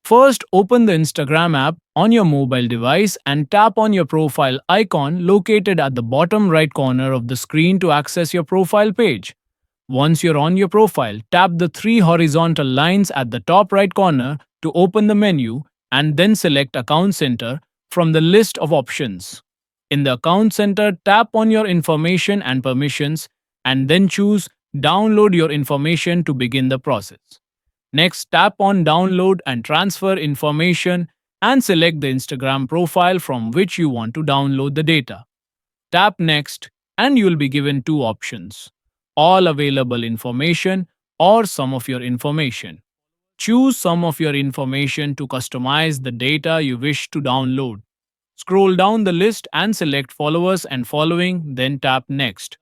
First, open the Instagram app on your mobile device and tap on your profile icon located at the bottom right corner of the screen to access your profile page. Once you're on your profile, tap the three horizontal lines at the top right corner to open the menu and then select Account Center from the list of options. In the Account Center, tap on your information and permissions and then choose Download your information to begin the process. Next, tap on Download and Transfer Information and select the Instagram profile from which you want to download the data. Tap Next, and you will be given two options: All Available Information or Some of Your Information. Choose some of your information to customize the data you wish to download. Scroll down the list and select Followers and Following, then tap Next.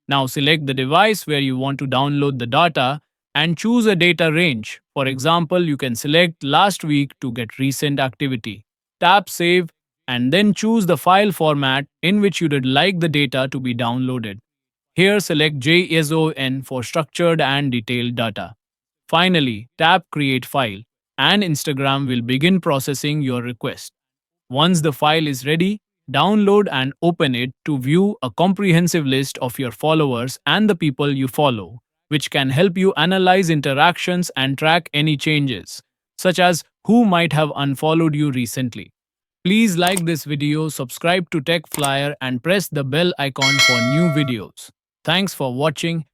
Now select the device where you want to download the data and choose a data range. For example, you can select last week to get recent activity. Tap Save and then choose the file format in which you would like the data to be downloaded. Here select JSON for structured and detailed data. Finally, tap Create File and Instagram will begin processing your request. Once the file is ready, download and open it to view a comprehensive list of your followers and the people you follow, which can help you analyze interactions and track any changes, such as who might have unfollowed you recently. Please like this video, subscribe to Tech Flyer, and press the bell icon for new videos. Thanks for watching.